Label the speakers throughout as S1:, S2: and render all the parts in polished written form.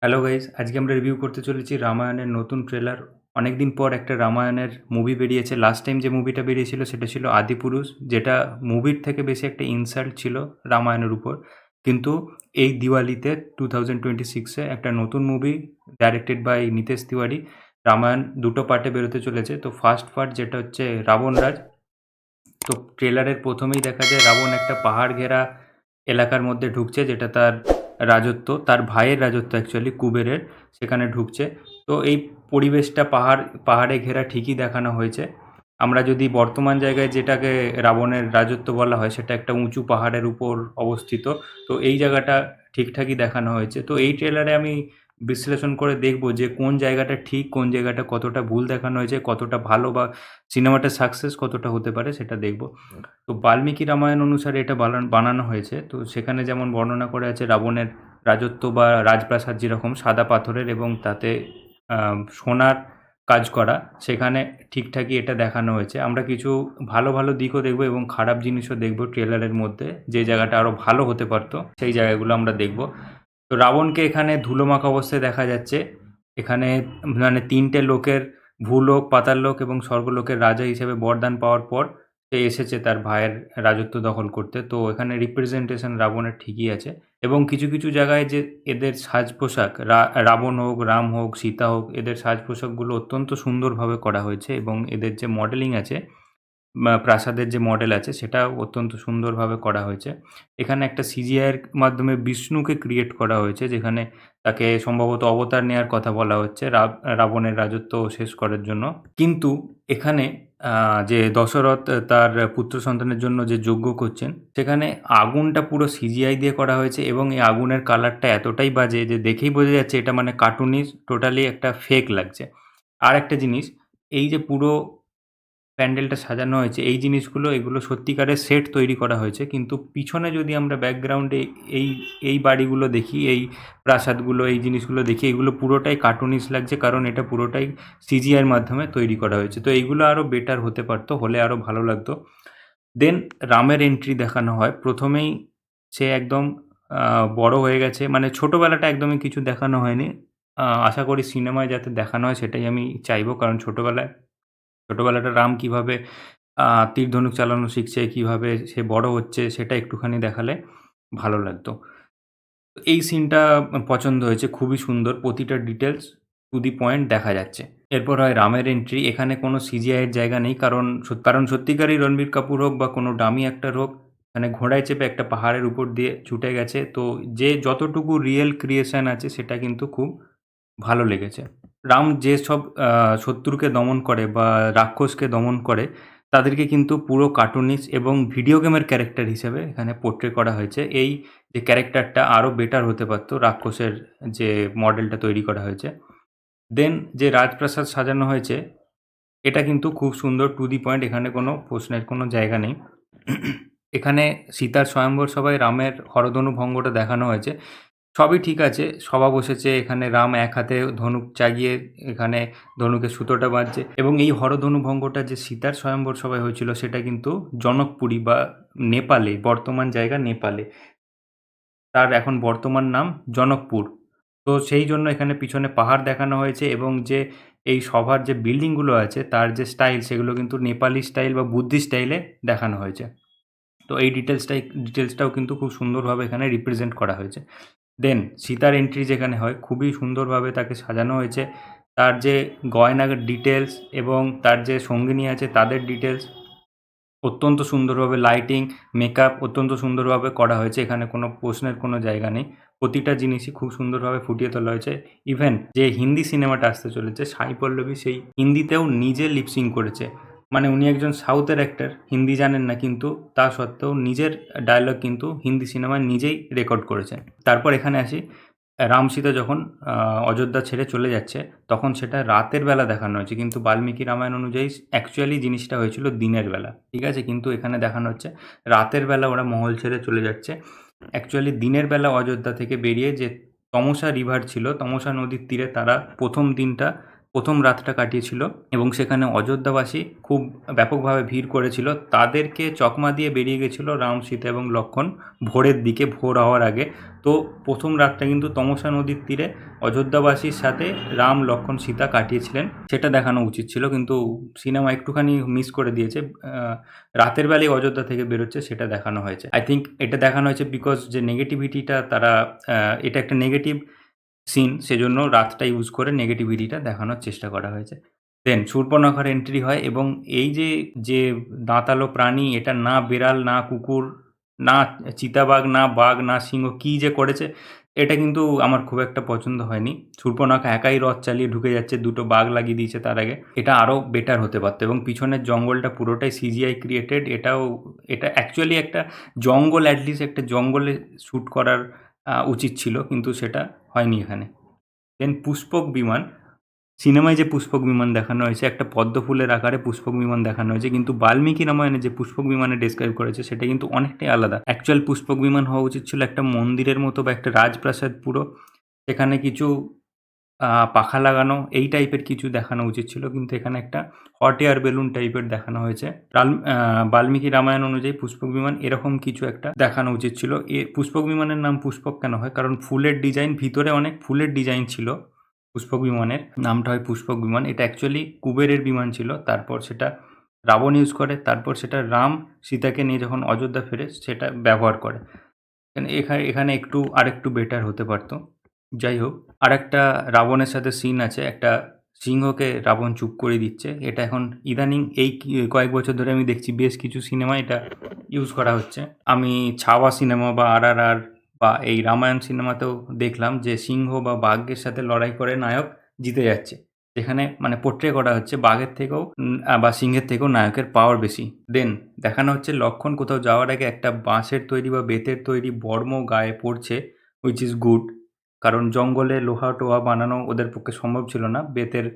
S1: Hello guys, আজকে আমরা review করতে চলেছি রামায়ণের নতুন ট্রেলার। অনেকদিন পর একটা রামায়ণের মুভি বেরিয়েছে। লাস্ট টাইম যে মুভিটা বেরিয়েছিল সেটা ছিল আদিপুরুষ, যেটা মুভির থেকে বেশি একটা ইনসাল্ট ছিল রামায়ণের উপর। কিন্তু এই দিওয়ালিতে 2026-এ একটা নতুন movie directed by Nitesh Tiwari, Ramayana দুটো পার্টে বেরোতে চলেছে। তো ফার্স্ট পার্ট যেটা হচ্ছে রাবণ রাজ। তো ট্রেলারের প্রথমেই দেখা যায় রাবণ একটা পাহাড় ঘেরা এলাকার মধ্যে ঢুকছে, যেটা তার রাজত্ব, তার ভাইয়ের রাজত্ব অ্যাকচুয়ালি কুবেরের, সেখানে ঢুকছে। তো এই পরিবেশটা পাহাড়ে ঘেরা ঠিকই দেখানো হয়েছে। আমরা যদি বর্তমান জায়গায় যেটাকে রাবণের রাজত্ব বলা হয়, সেটা একটা উঁচু পাহাড়ের উপর অবস্থিত। তো এই জায়গাটা ঠিকঠাকই দেখানো হয়েছে। তো এই ট্রেলারে আমি বিশ্লেষণ করে দেখব যে কোন জায়গাটা ঠিক, কোন জায়গাটা কতটা ভুল দেখানো হয়েছে, কতটা ভালো বা সিনেমাটা সাকসেস কতটা হতে পারে সেটা দেখব। তো বাল্মীকি রামায়ণ অনুসারে এটা বানানো হয়েছে। তো সেখানে যেমন বর্ণনা করে আছে রাবণের রাজত্ব বা রাজপ্রাসাদ যেরকম সাদা পাথরের এবং তাতে সোনার কাজ করা, সেখানে ঠিকঠাকই এটা দেখানো হয়েছে। আমরা কিছু ভালো ভালো দিকও দেখব এবং খারাপ জিনিসও দেখব ট্রেলারের মধ্যে, যে জায়গাটা আরও ভালো হতে পারতো সেই জায়গাগুলো আমরা দেখব। তো রাবণকে এখানে ধুলোমাখা অবস্থায় দেখা যাচ্ছে। এখানে মানে তিনটে লোকের, ভূলোক, পাতাললোক এবং স্বর্গলোকের রাজা হিসেবে বরদান পাওয়ার পর সে এসেছে তার ভাইয়ের রাজত্ব দখল করতে। তো এখানে রিপ্রেজেন্টেশন রাবণের ঠিকই আছে। এবং কিছু কিছু জায়গায় যে এদের সাজ পোশাক, রাবণ হোক, রাম হোক, সীতা হোক, এদের সাজ পোশাকগুলো অত্যন্ত সুন্দরভাবে করা হয়েছে এবং এদের যে মডেলিং আছে, প্রাসাদের যে মডেল আছে, সেটা অত্যন্ত সুন্দরভাবে করা হয়েছে। এখানে একটা সিজিআইয়ের মাধ্যমে বিষ্ণুকে ক্রিয়েট করা হয়েছে, যেখানে তাকে সম্ভবত অবতার নেওয়ার কথা বলা হচ্ছে রাবণের রাজত্ব শেষ করার জন্য। কিন্তু এখানে যে দশরথ তার পুত্র সন্তানের জন্য যে যজ্ঞ করছেন, সেখানে আগুনটা পুরো সিজিআই দিয়ে করা হয়েছে এবং এই আগুনের কালারটা এতটাই বাজে যে দেখেই বোঝা যাচ্ছে এটা মানে কার্টুনিশ, টোটালি একটা ফেক লাগছে। আর একটা জিনিস, এই যে পুরো প্যান্ডেলটা সাজানো হয়েছে, এই জিনিসগুলো এগুলো সত্যিকারের সেট তৈরি করা হয়েছে। কিন্তু পিছনে যদি আমরা ব্যাকগ্রাউন্ডে এই এই বাড়িগুলো দেখি, এই প্রাসাদগুলো, এই জিনিসগুলো দেখি, এগুলো পুরোটাই কার্টুনিশ লাগছে, কারণ এটা পুরোটাই সিজিআইয়ের মাধ্যমে তৈরি করা হয়েছে। তো এইগুলো আরও বেটার হতে পারতো, হলে আরও ভালো লাগতো। দেন রামের এন্ট্রি দেখানো হয় প্রথমেই। সে একদম বড় হয়ে গেছে, মানে ছোটোবেলাটা একদমই কিছু দেখানো হয়নি। আশা করি সিনেমায় যাতে দেখানো হয় সেটাই আমি চাইবো, কারণ ছোটবেলাটা রাম কিভাবে তীর ধনুক চালানো শিখছে, কিভাবে সে বড় হচ্ছে, সেটা একটুখানি দেখালে ভালো লাগতো। এই সিনটা পছন্দ হয়েছে, খুবই সুন্দর। প্রতিটা ডিটেইলস টু দি পয়েন্ট দেখা যাচ্ছে। এরপর হয় রামের এন্ট্রি। এখানে কোনো সিজিআই এর জায়গা নেই, কারণ সত্যিকারই রণবীর কাপুর হোক বা কোনো ডামি অ্যাক্টর হোক, মানে ঘোড়ায় চেপে একটা পাহাড়ের উপর দিয়ে ছুটে গেছে। তো যে যতটুকু রিয়েল ক্রিয়েশন আছে সেটা কিন্তু খুব ভালো লেগেছে। রাম যেসব শত্রুকে দমন করে বা রাক্ষসকে দমন করে, তাদেরকে কিন্তু পুরো কার্টুনিশ এবং ভিডিও গেমের ক্যারেক্টার হিসেবে এখানে পোর্ট্রে করা হয়েছে। এই যে ক্যারেক্টারটা আরও বেটার হতে পারত, রাক্ষসের যে মডেলটা তৈরি করা হয়েছে। দেন যে রাজপ্রাসাদ সাজানো হয়েছে, এটা কিন্তু খুব সুন্দর, টু দি পয়েন্ট, এখানে কোনো প্রশ্নের কোনো জায়গা নেই। এখানে সীতার স্বয়ম্বর সভায় রামের হরধনু ভঙ্গটা দেখানো হয়েছে। সবই ঠিক আছে, সভা বসেছে, এখানে রাম এক হাতে ধনুক চাগিয়ে এখানে ধনুকে সুতোটা বাঁধছে এবং এই হরধনু ভঙ্গটা যে সীতার স্বয়ম্বর সভায় হয়েছিল সেটা কিন্তু জনকপুরী বা নেপালে, বর্তমান জায়গা নেপালে, তার এখন বর্তমান নাম জনকপুর। তো সেই জন্য এখানে পিছনে পাহাড় দেখানো হয়েছে এবং যে এই সভার যে বিল্ডিংগুলো আছে তার যে স্টাইল, সেগুলো কিন্তু নেপালি স্টাইল বা বুদ্ধিস্ট স্টাইলে দেখানো হয়েছে। তো এই ডিটেলসটাও কিন্তু খুব সুন্দরভাবে এখানে রিপ্রেজেন্ট করা হয়েছে। দেন সীতার এন্ট্রি যেখানে হয়, খুবই সুন্দরভাবে তাকে সাজানো হয়েছে। তার যে গয়নার ডিটেলস এবং তার যে সঙ্গিনী আছে তাদের ডিটেলস অত্যন্ত সুন্দরভাবে, লাইটিং, মেকআপ অত্যন্ত সুন্দরভাবে করা হয়েছে। এখানে কোনো প্রশ্নের কোনো জায়গা নেই। প্রতিটা জিনিসই খুব সুন্দরভাবে ফুটিয়ে তোলা হয়েছে। ইভেন যে হিন্দি সিনেমাটা আসতে চলেছে, সাই পল্লবী সেই হিন্দিতেও নিজে লিপসিং করেছে। মানে উনি একজন সাউথের অ্যাক্টর, হিন্দি জানেন না, কিন্তু তা সত্ত্বেও নিজের ডায়লগ কিন্তু হিন্দি সিনেমায় নিজেই রেকর্ড করেছেন। তারপর এখানে আসি, রাম সীতা যখন অযোধ্যা ছেড়ে চলে যাচ্ছে, তখন সেটা রাতের বেলা দেখানো হয়েছে, কিন্তু বাল্মীকি রামায়ণ অনুযায়ী অ্যাকচুয়ালি জিনিসটা হয়েছিল দিনের বেলা, ঠিক আছে? কিন্তু এখানে দেখানো হচ্ছে রাতের বেলা ওরা মহল ছেড়ে চলে যাচ্ছে। অ্যাকচুয়ালি দিনের বেলা অযোধ্যা থেকে বেরিয়ে যে তমসা রিভার ছিল, তমসা নদীর তীরে তারা প্রথম দিনটা প্রথম রাতটা কাটিয়েছিল এবং সেখানে অযোধ্যাবাসী খুব ব্যাপকভাবে ভিড় করেছিল। তাদেরকে চকমা দিয়ে বেরিয়ে গেছিল রাম, সীতা এবং লক্ষ্মণ ভোরের দিকে, ভোর হওয়ার আগে। তো প্রথম রাতটা কিন্তু তমসা নদীর তীরে অযোধ্যাবাসীর সাথে রাম, লক্ষ্মণ, সীতা কাটিয়েছিলেন। সেটা দেখানো উচিত ছিল, কিন্তু সিনেমা একটুখানি মিস করে দিয়েছে। রাতের বেলায় অযোধ্যা থেকে বেরোচ্ছে সেটা দেখানো হয়েছে। আই থিঙ্ক এটা দেখানো হয়েছে বিকজ যে নেগেটিভিটিটা তারা এটা একটা নেগেটিভ সিন, সেজন্য রাতটা ইউজ করে নেগেটিভিটিটা দেখানোর চেষ্টা করা হয়েছে। দেন শূর্পণখার এন্ট্রি হয় এবং এই যে দাঁতালো প্রাণী, এটা না বেড়াল, না কুকুর, না চিতাবাঘ, না বাঘ, না সিংহ, কী যে করেছে এটা কিন্তু আমার খুব একটা পছন্দ হয়নি। শূর্পণখা একাই রথ চালিয়ে ঢুকে যাচ্ছে, ২ টো বাঘ লাগিয়ে দিয়েছে তার আগে। এটা আরও বেটার হতে পারত এবং পিছনের জঙ্গলটা পুরোটাই সিজিআই ক্রিয়েটেড। এটা অ্যাকচুয়ালি একটা জঙ্গল, অ্যাটলিস্ট একটা জঙ্গলে শ্যুট করার উচিত ছিল, কিন্তু সেটা হয়নি এখানে। দেন পুষ্পক বিমান, সিনেমায় যে পুষ্পক বিমান দেখানো হয়েছে একটা পদ্ম ফুলের আকারে পুষ্পক বিমান দেখানো হয়েছে, কিন্তু বাল্মীকি রামায়ণে যে পুষ্পক বিমানে ডেসক্রাইব করেছে সেটা কিন্তু অনেকটাই আলাদা। অ্যাকচুয়াল পুষ্পক বিমান হওয়া উচিত ছিল একটা মন্দিরের মতো বা একটা রাজপ্রাসাদ পুরো, সেখানে কিছু পাখা লাগানো এই টাইপের কিছু দেখানো উচিত ছিল, কিন্তু এখানে একটা হট এয়ার বেলুন টাইপের দেখানো হয়েছে। বাল্মীকি রামায়ণ অনুযায়ী পুষ্পক বিমান এরকম কিছু একটা দেখানো উচিত ছিল। পুষ্পক বিমানের নাম পুষ্পক কেন হয়? কারণ ফুলের ডিজাইন, ভিতরে অনেক ফুলের ডিজাইন ছিল পুষ্পক বিমানের, নামটা হয় পুষ্পক বিমান। এটা অ্যাকচুয়ালি কুবেরের বিমান ছিল, তারপর সেটা রাবণ ইউজ করে, তারপর সেটা রাম সীতাকে নিয়ে যখন অযোধ্যা ফেরে সেটা ব্যবহার করে। এখানে আরেকটু বেটার হতে পারতো। যাই হোক, আরেকটা রাবণের সাথে সিন আছে, একটা সিংহকে রাবণ চুপ করে দিচ্ছে। এটা এখন ইদানিং এই কয়েক বছর ধরে আমি দেখছি বেশ কিছু সিনেমায় এটা ইউজ করা হচ্ছে। আমি ছাওয়া সিনেমা বা RRR বা এই রামায়ণ সিনেমাতেও দেখলাম যে সিংহ বা বাঘের সাথে লড়াই করে নায়ক জিতে যাচ্ছে। যেখানে মানে পোট্রে করা হচ্ছে বাঘের থেকেও বা সিংহের থেকেও নায়কের পাওয়ার বেশি। দেন দেখানো হচ্ছে লক্ষ্মণ কোথাও যাওয়ার আগে একটা বাঁশের তৈরি বা বেতের তৈরি বর্ম গায়ে পরছে, হুইচ ইজ গুড। কারণ জঙ্গলে লোহা-টোহা বানানো ওদের পক্ষে সম্ভব ছিল না। বেতের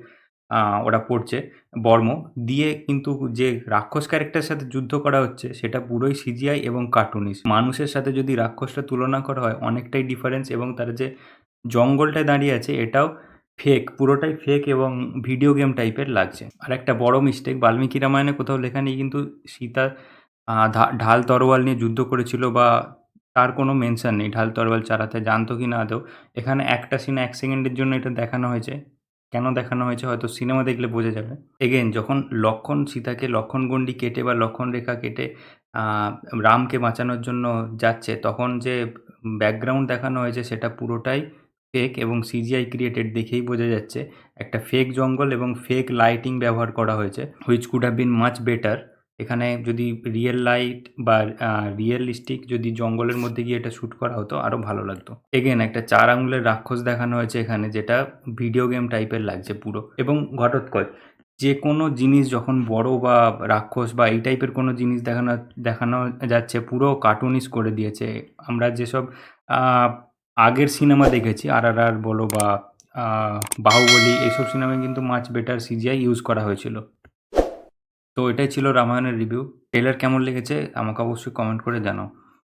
S1: ওরা পড়ছে বর্ম দিয়ে, কিন্তু যে রাক্ষস ক্যারেক্টারের সাথে যুদ্ধ করা হচ্ছে সেটা পুরোই সিজিআই এবং কার্টুনিস্ট। মানুষের সাথে যদি রাক্ষসটা তুলনা করা হয় অনেকটাই ডিফারেন্স, এবং তারা যে জঙ্গলটায় দাঁড়িয়ে আছে এটাও ফেক, পুরোটাই ফেক এবং ভিডিও গেম টাইপের লাগছে। আরেকটা বড় মিস্টেক, বাল্মীকি রামায়ণে কোথাও লেখা নেই কিন্তু সীতা ঢাল তরোয়াল নিয়ে যুদ্ধ করেছিল, বা তার কোনো মেনশন নেই ঢাল তরোয়াল চালাতে জানতো কি না আদৌ। এখানে একটা সিনে ১ সেকেন্ডের জন্য এটা দেখানো হয়েছে। কেন দেখানো হয়েছে হয়তো সিনেমা দেখলে বোঝা যাবে। এগেইন যখন লক্ষ্মণ সীতাকে লক্ষ্মণগণ্ডি কেটে বা লক্ষ্মণরেখা কেটে আ রামকে বাঁচানোর জন্য যাচ্ছে, তখন যে ব্যাকগ্রাউন্ড দেখানো হয়েছে সেটা পুরোটাই ফেক এবং সিজিআই ক্রিয়েটেড, দেখেই বোঝা যাচ্ছে একটা ফেক জঙ্গল এবং ফেক লাইটিং ব্যবহার করা হয়েছে, which could have been much better. এখানে যদি রিয়েল লাইট বা রিয়েলিস্টিক যদি জঙ্গলের মধ্যে গিয়ে এটা শ্যুট করা হতো আরও ভালো লাগতো। এগেইন একটা ৪ আঙুলের রাক্ষস দেখানো হয়েছে এখানে, যেটা ভিডিও গেম টাইপের লাগছে পুরো। এবং ঘটোৎকচ, যেকোনো জিনিস যখন বড় বা রাক্ষস বা এই টাইপের কোনো জিনিস দেখানো যাচ্ছে পুরো কার্টুনিস্ট করে দিয়েছে। আমরা যেসব আ আগের সিনেমা দেখেছি RRR বলো বা আ বাহুবলী, এইসব সিনেমায় কিন্তু মাচ বেটার সিজিআই ইউজ করা হয়েছিল। তো এটাই ছিল রামায়ণের রিভিউ। ট্রেলার কেমন লেগেছে আমাকে অবশ্যই কমেন্ট করে জানাও।